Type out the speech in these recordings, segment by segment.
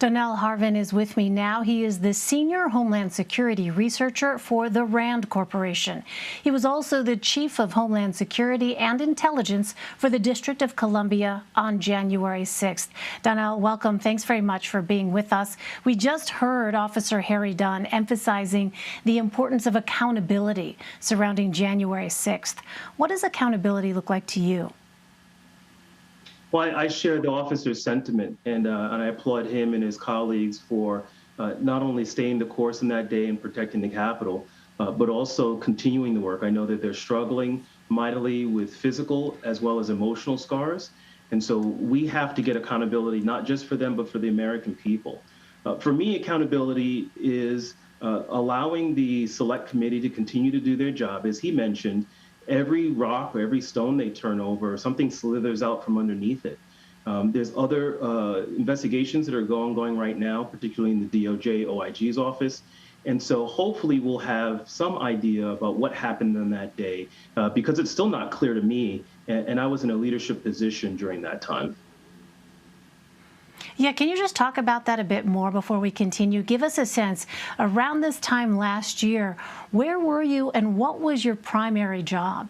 Donell Harvin is with me now. He is the senior Homeland Security researcher for the RAND Corporation. He was also the chief of Homeland Security and Intelligence for the District of Columbia on January 6th. Donell, welcome. Thanks very much for being with us. We just heard Officer Harry Dunn emphasizing the importance of accountability surrounding January 6th. What does accountability look like to you? Well, I share the officer's sentiment, and I applaud him and his colleagues for not only staying the course in that day and protecting the Capitol, but also continuing the work. I know that they're struggling mightily with physical as well as emotional scars, and so we have to get accountability, not just for them, but for the American people. For me, accountability is allowing the Select Committee to continue to do their job. As he mentioned, every rock or every stone they turn over, something slithers out from underneath it. There's other investigations that are going right now, particularly in the DOJ OIG's office. And so hopefully we'll have some idea about what happened on that day, because it's still not clear to me, and I was in a leadership position during that time. Yeah, can you just talk about that a bit more before we continue? Give us a sense, around this time last year, where were you and what was your primary job?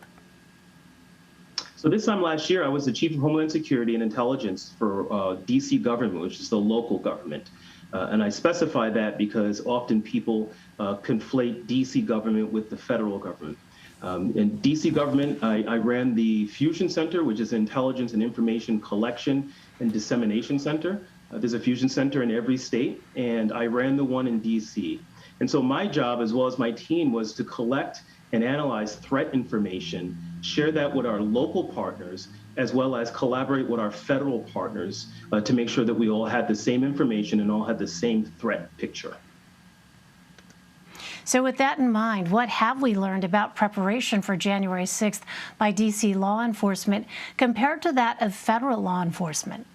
So this time last year, I was the Chief of Homeland Security and Intelligence for DC government, which is the local government. And I specify that because often people conflate DC government with the federal government. In DC government, I ran the Fusion Center, which is Intelligence and Information Collection and Dissemination Center. There's a Fusion Center in every state, and I ran the one in DC. And so my job, as well as my team, was to collect and analyze threat information, share that with our local partners, as well as collaborate with our federal partners to make sure that we all had the same information and all had the same threat picture. So with that in mind, what have we learned about preparation for January 6th by D.C. law enforcement compared to that of federal law enforcement?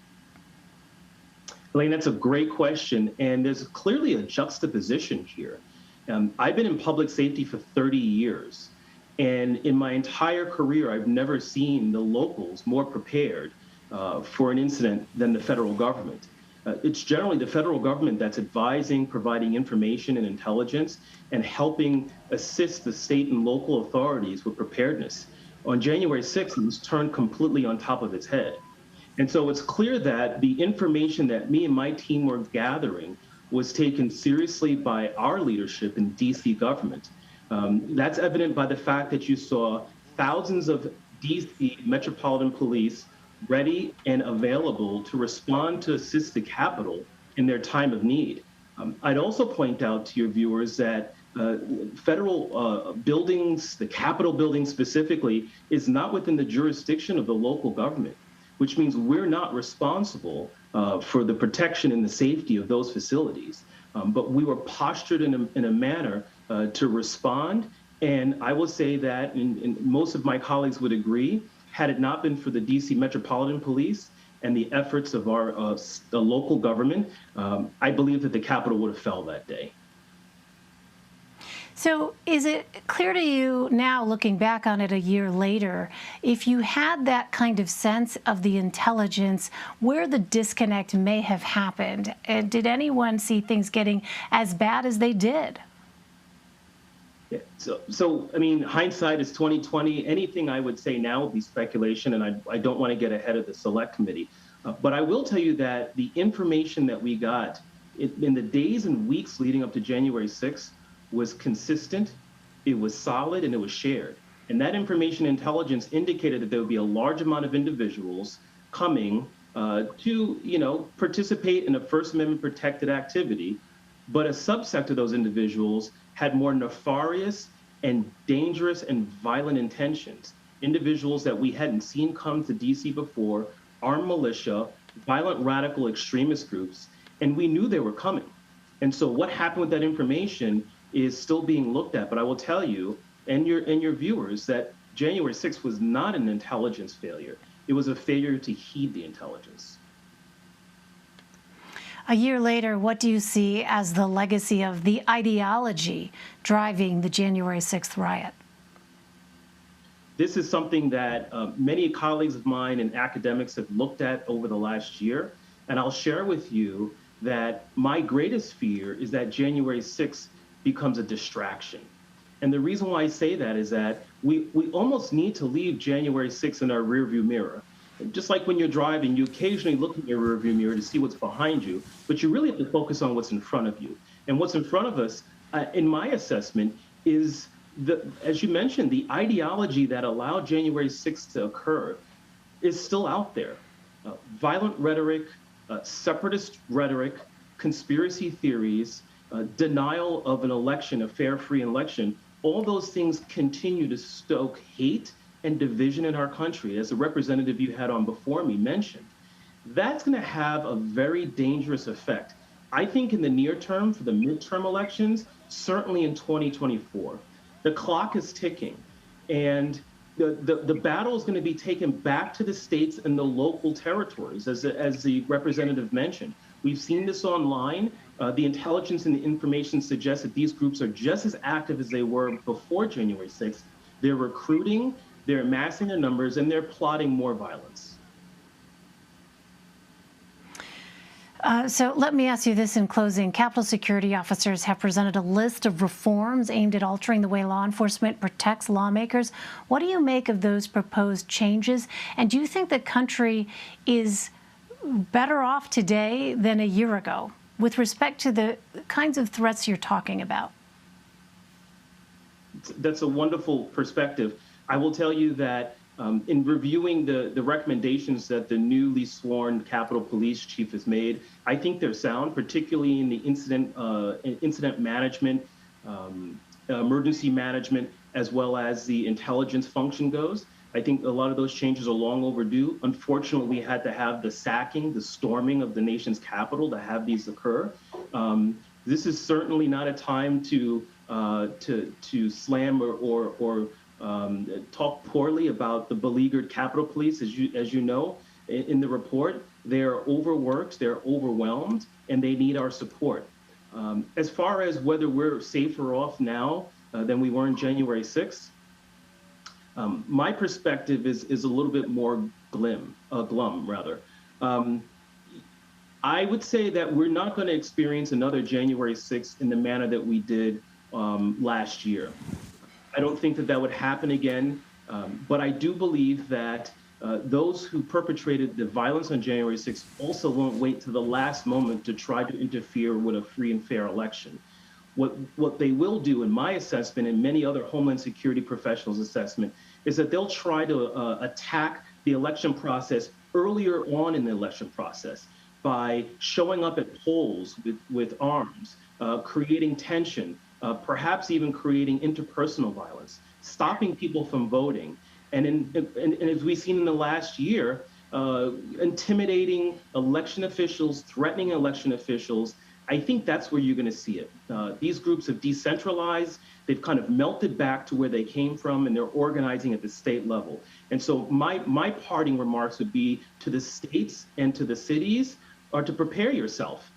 Elaine, that's a great question, and there's clearly a juxtaposition here. I've been in public safety for 30 years, and in my entire career, I've never seen the locals more prepared for an incident than the federal government. It's generally the federal government that's advising, providing information and intelligence, and helping assist the state and local authorities with preparedness. On January 6th, it was turned completely on top of its head. And so it's clear that the information that me and my team were gathering was taken seriously by our leadership in DC government. That's evident by the fact that you saw thousands of DC Metropolitan Police ready and available to respond to assist the Capitol in their time of need. I'd also point out to your viewers that federal buildings, the Capitol building specifically, is not within the jurisdiction of the local government, which means we're not responsible for the protection and the safety of those facilities. But we were postured in a manner to respond. And I will say that, and most of my colleagues would agree, had it not been for the DC Metropolitan Police and the efforts of our the local government, I believe that the Capitol would have fell that day. So is it clear to you now, looking back on it a year later, if you had that kind of sense of the intelligence, where the disconnect may have happened? And did anyone see things getting as bad as they did? Yeah, so I mean, hindsight is 20/20. Anything I would say now would be speculation, and I don't want to get ahead of the Select Committee. But I will tell you that the information that we got in the days and weeks leading up to January 6th was consistent, it was solid, and it was shared. And that information intelligence indicated that there would be a large amount of individuals coming to, participate in a First Amendment protected activity, but a subset of those individuals had more nefarious and dangerous and violent intentions. Individuals that we hadn't seen come to DC before, armed militia, violent radical extremist groups, and we knew they were coming. And so what happened with that information is still being looked at. But I will tell you and your viewers that January 6th was not an intelligence failure. It was a failure to heed the intelligence. A year later, what do you see as the legacy of the ideology driving the January 6th riot? This is something that many colleagues of mine and academics have looked at over the last year. And I'll share with you that my greatest fear is that January 6th becomes a distraction. And the reason why I say that is that we almost need to leave January 6th in our rearview mirror. Just like when you're driving, you occasionally look in your rearview mirror to see what's behind you, but you really have to focus on what's in front of you. And what's in front of us, in my assessment, is as you mentioned, the ideology that allowed January 6th to occur is still out there. Violent rhetoric, separatist rhetoric, conspiracy theories, denial of an election, a fair, free election, all those things continue to stoke hate and division in our country, as the representative you had on before me mentioned. That's going to have a very dangerous effect. I think in the near term, for the midterm elections, certainly in 2024. The clock is ticking, and the battle is going to be taken back to the states and the local territories, as the representative mentioned. We've seen this online. The intelligence and the information suggests that these groups are just as active as they were before January 6th. They're recruiting, they're amassing their numbers, and they're plotting more violence. So let me ask you this in closing. Capitol security officers have presented a list of reforms aimed at altering the way law enforcement protects lawmakers. What do you make of those proposed changes? And do you think the country is better off today than a year ago with respect to the kinds of threats you're talking about? That's a wonderful perspective. I will tell you that in reviewing the recommendations that the newly sworn Capitol Police Chief has made, I think they're sound, particularly in the incident management, emergency management, as well as the intelligence function goes. I think a lot of those changes are long overdue. Unfortunately, we had to have the sacking, the storming of the nation's capital to have these occur. This is certainly not a time to slam or talk poorly about the beleaguered Capitol Police. As you know, in the report, they're overworked, they're overwhelmed, and they need our support. As far as whether we're safer off now than we were in January 6th, my perspective is a little bit more glum. I would say that we're not going to experience another January 6th in the manner that we did last year. I don't think that would happen again, but I do believe that those who perpetrated the violence on January 6th also won't wait to the last moment to try to interfere with a free and fair election. What they will do, in my assessment and many other Homeland Security professionals' assessment, is that they'll try to attack the election process earlier on in the election process by showing up at polls with arms, creating tension, perhaps even creating interpersonal violence, stopping people from voting, and as we've seen in the last year, intimidating election officials, threatening election officials. I think that's where you're going to see it. These groups have decentralized. They've kind of melted back to where they came from, and they're organizing at the state level. And so my parting remarks would be to the states and to the cities are to prepare yourself.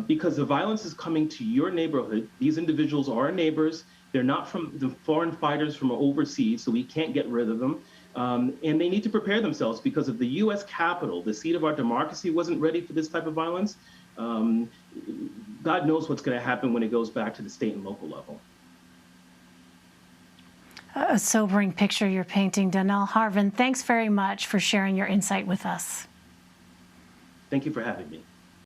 Because the violence is coming to your neighborhood. These individuals are our neighbors. They're not from the foreign fighters from overseas, so we can't get rid of them. And they need to prepare themselves because if the U.S. Capitol, the seat of our democracy, wasn't ready for this type of violence, God knows what's going to happen when it goes back to the state and local level. A sobering picture you're painting, Donell Harvin. Thanks very much for sharing your insight with us. Thank you for having me.